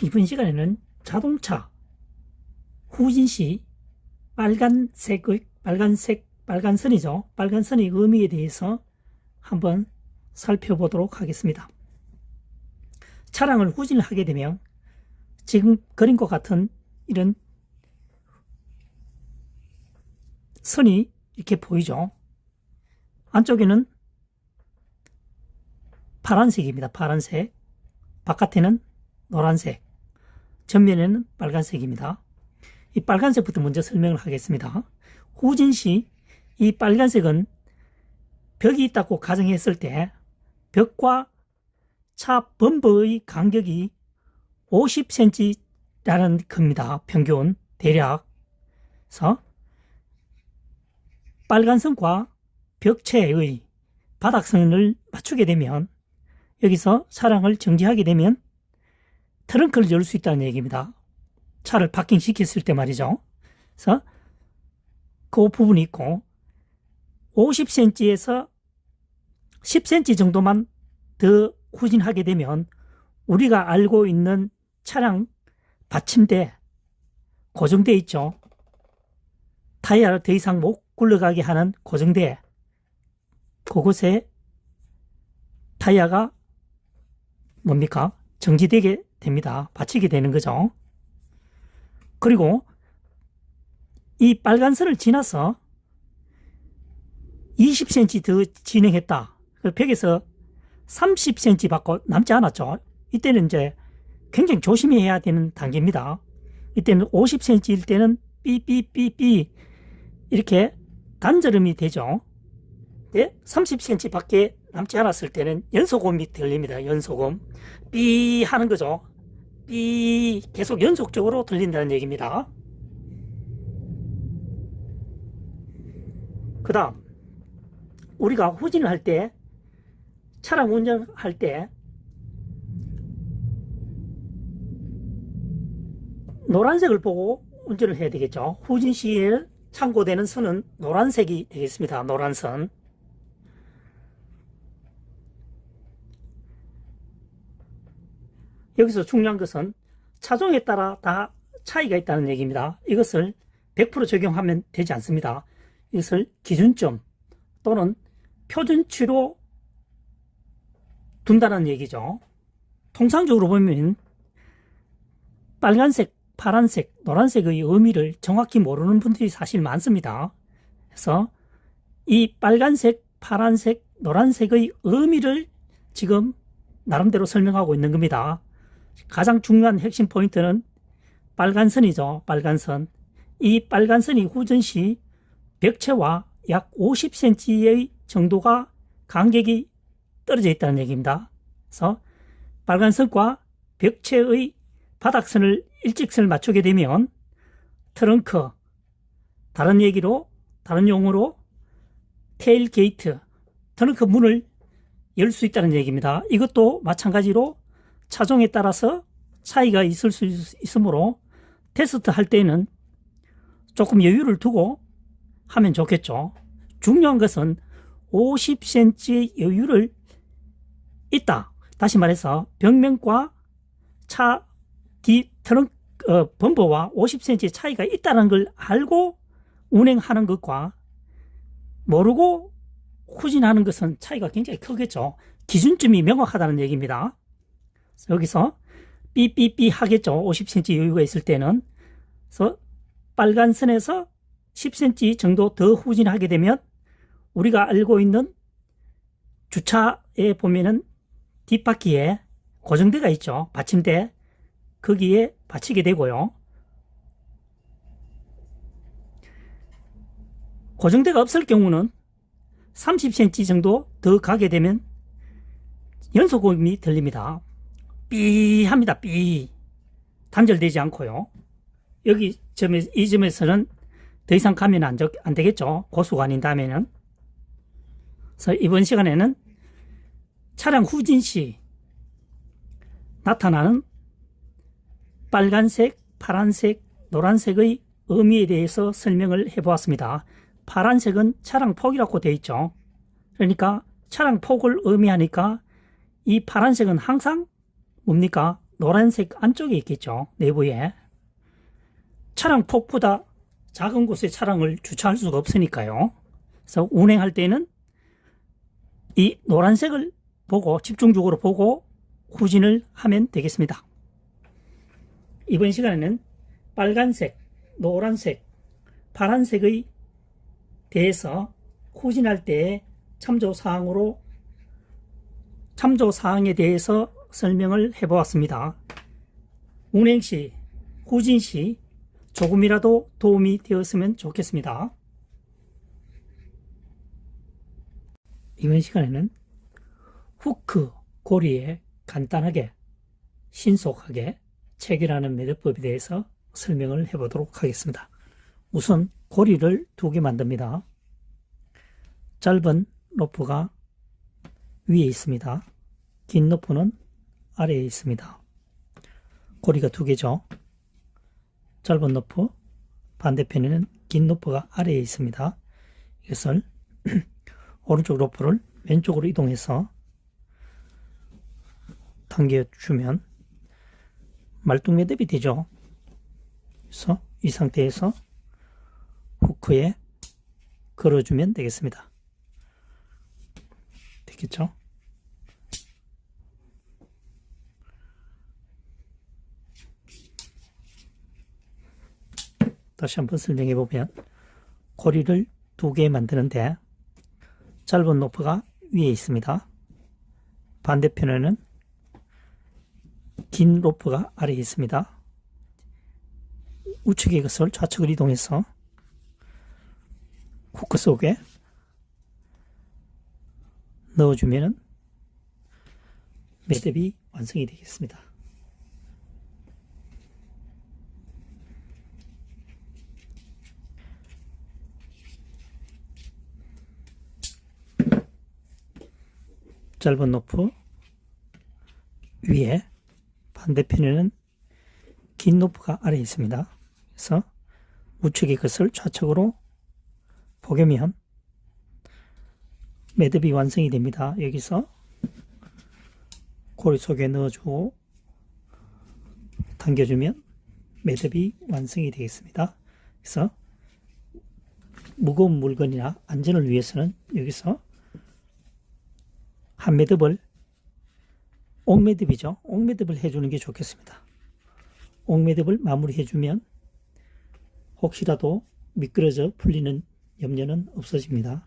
이번 시간에는 자동차 후진 시 빨간선이죠. 빨간선의 의미에 대해서 한번 살펴보도록 하겠습니다. 차량을 후진을 하게 되면 지금 그림과 같은 이런 선이 이렇게 보이죠. 안쪽에는 파란색입니다. 파란색. 바깥에는 노란색. 전면에는 빨간색입니다. 이 빨간색부터 먼저 설명을 하겠습니다. 후진 시 이 빨간색은 벽이 있다고 가정했을 때 벽과 차 범버의 간격이 50cm라는 겁니다. 평균 대략. 그래서 빨간선과 벽체의 바닥선을 맞추게 되면 여기서 차량을 정지하게 되면 트렁크를 열 수 있다는 얘기입니다. 차를 파킹시켰을 때 말이죠. 그래서 그 부분이 있고 50cm에서 10cm 정도만 더 후진하게 되면 우리가 알고 있는 차량 받침대 고정대 있죠. 타이어를 더 이상 못 굴러가게 하는 고정대, 그곳에 타이어가 뭡니까? 정지되게 됩니다. 받치게 되는 거죠. 그리고 이 빨간 선을 지나서 20cm 더 진행했다. 벽에서 30cm 밖에 남지 않았죠. 이때는 이제 굉장히 조심해야 되는 단계입니다. 이때는 50cm일 때는 삐삐삐삐 이렇게 단절음이 되죠. 30cm 밖에 남지 않았을 때는 연소음이 들립니다. 연소음. 삐 하는 거죠. 삐 계속 연속적으로 들린다는 얘기입니다. 그 다음 우리가 후진을 할 때 차량 운전할 때 노란색을 보고 운전을 해야 되겠죠. 후진 시에 참고되는 선은 노란색이 되겠습니다. 노란선. 여기서 중요한 것은 차종에 따라 다 차이가 있다는 얘기입니다. 이것을 100% 적용하면 되지 않습니다. 이것을 기준점 또는 표준치로 둔다는 얘기죠. 통상적으로 보면 빨간색, 파란색, 노란색의 의미를 정확히 모르는 분들이 사실 많습니다. 그래서 이 빨간색, 파란색, 노란색의 의미를 지금 나름대로 설명하고 있는 겁니다. 가장 중요한 핵심 포인트는 빨간선이죠. 빨간선. 이 빨간선이 후진 시 벽체와 약 50cm의 정도가 간격이 떨어져 있다는 얘기입니다. 그래서 빨간선과 벽체의 바닥선을 일직선을 맞추게 되면 트렁크, 다른 용어로 테일게이트, 트렁크 문을 열 수 있다는 얘기입니다. 이것도 마찬가지로 차종에 따라서 차이가 있을 수 있으므로 테스트 할 때는 조금 여유를 두고 하면 좋겠죠. 중요한 것은 50cm의 여유를 있다. 다시 말해서 벽면과 차 뒤 트렁크 범퍼와 50cm 차이가 있다는 걸 알고 운행하는 것과 모르고 후진하는 것은 차이가 굉장히 크겠죠. 기준점이 명확하다는 얘기입니다. 여기서 삐삐삐 하겠죠. 50cm 여유가 있을 때는. 그래서 빨간 선에서 10cm 정도 더 후진하게 되면 우리가 알고 있는 주차에 보면은 뒷바퀴에 고정대가 있죠. 받침대. 거기에 받치게 되고요. 고정대가 없을 경우는 30cm 정도 더 가게 되면 연소음이 들립니다. 삐 합니다. 삐. 단절되지 않고요. 이 점에서는 더 이상 가면 안 되겠죠. 고수가 아닌 다음에는. 그래서 이번 시간에는 차량 후진 시 나타나는 빨간색, 파란색, 노란색의 의미에 대해서 설명을 해보았습니다. 파란색은 차량 폭이라고 되어 있죠. 그러니까 차량 폭을 의미하니까 이 파란색은 항상 뭡니까? 노란색 안쪽에 있겠죠. 내부에. 차량 폭보다 작은 곳에 차량을 주차할 수가 없으니까요. 그래서 운행할 때는 이 노란색을 보고 집중적으로 보고 후진을 하면 되겠습니다. 이번 시간에는 빨간색, 노란색, 파란색의 대해서 후진할 때의 참조사항에 대해서 설명을 해보았습니다. 운행 시, 후진 시 조금이라도 도움이 되었으면 좋겠습니다. 이번 시간에는 후크 고리에 간단하게 신속하게 체결하는 매듭법에 대해서 설명을 해보도록 하겠습니다. 우선 고리를 2개 만듭니다. 짧은 로프가 위에 있습니다. 긴 로프는 아래에 있습니다. 고리가 2개죠. 짧은 로프, 반대편에는 긴 로프가 아래에 있습니다. 이것을 오른쪽 로프를 왼쪽으로 이동해서 당겨주면 말뚝매듭이 되죠. 그래서 이 상태에서 후크에 걸어주면 되겠습니다. 되겠죠? 다시 한번 설명해 보면 고리를 2개 만드는데 짧은 로프가 위에 있습니다. 반대편에는 긴 로프가 아래에 있습니다. 우측의 것을 좌측으로 이동해서 후크 속에 넣어주면 매듭이 완성이 되겠습니다. 짧은 로프 위에, 반대편에는 긴 로프가 아래에 있습니다. 그래서 우측의 것을 좌측으로 포개면 매듭이 완성이 됩니다. 여기서 고리 속에 넣어주고 당겨주면 매듭이 완성이 되겠습니다. 그래서 무거운 물건이나 안전을 위해서는 여기서 한 매듭을, 옥매듭이죠. 옥매듭을 해주는 게 좋겠습니다. 옥매듭을 마무리해주면 혹시라도 미끄러져 풀리는 염려는 없어집니다.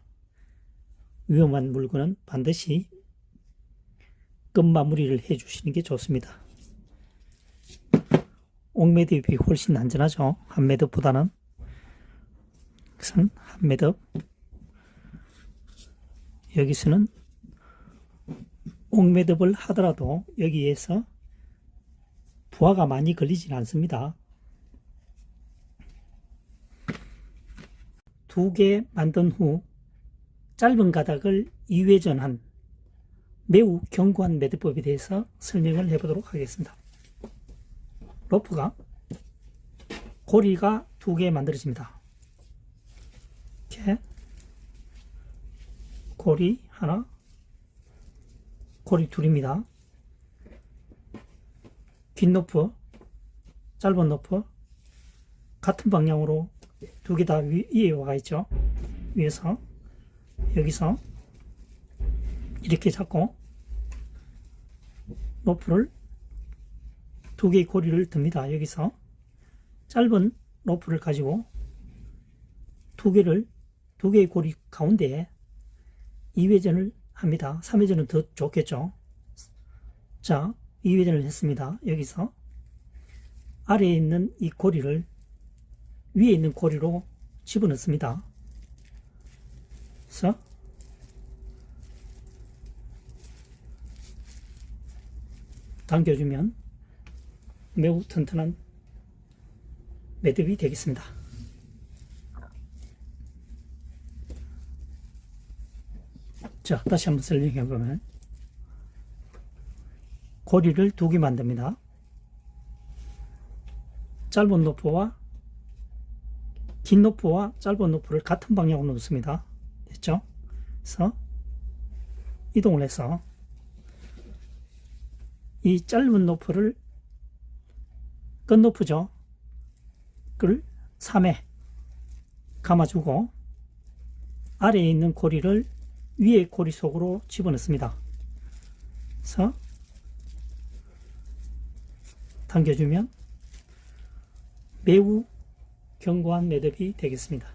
위험한 물건은 반드시 끈 마무리를 해주시는 게 좋습니다. 옥매듭이 훨씬 안전하죠. 한 매듭보다는. 그래서 한 매듭, 여기서는 옥매듭을 하더라도 여기에서 부하가 많이 걸리진 않습니다. 2개 만든 후 짧은 가닥을 2회전한 매우 견고한 매듭법에 대해서 설명을 해보도록 하겠습니다. 로프가, 고리가 2개 만들어집니다. 이렇게 고리 하나, 고리 둘입니다. 긴 로프, 짧은 로프 같은 방향으로 2개 다 위에 와가 있죠. 위에서 여기서 이렇게 잡고 로프를 2개의 고리를 듭니다. 여기서 짧은 로프를 가지고 2개의 고리 가운데에 2회전을 합니다. 3회전은 더 좋겠죠. 자, 2회전을 했습니다. 여기서 아래에 있는 이 고리를 위에 있는 고리로 집어넣습니다. 그래서 당겨주면 매우 튼튼한 매듭이 되겠습니다. 자, 다시 한번 설명해 보면 고리를 2개 만듭니다. 짧은 로프와 긴 로프와 짧은 로프를 같은 방향으로 놓습니다. 됐죠? 그래서 이동을 해서 이 짧은 로프를 끝높이죠. 그를 3에 감아주고 아래에 있는 고리를 위에 고리 속으로 집어넣습니다. 그래서 당겨주면 매우 견고한 매듭이 되겠습니다.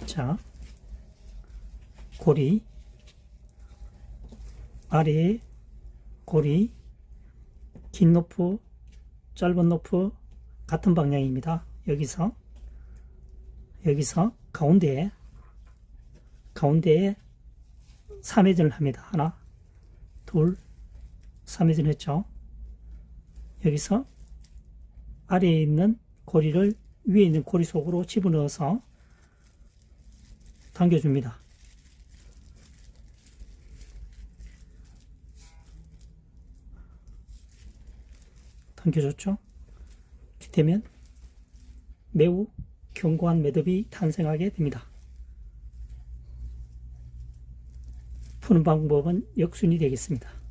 자, 고리, 아래에 고리, 긴 노프, 짧은 노프 같은 방향입니다. 여기서 가운데에 3회전을 합니다. 하나, 둘, 3회전 했죠. 여기서 아래에 있는 고리를 위에 있는 고리 속으로 집어넣어서 당겨줍니다. 당겨줬죠. 이렇게 되면 매우 견고한 매듭이 탄생하게 됩니다. 푸는 방법은 역순이 되겠습니다.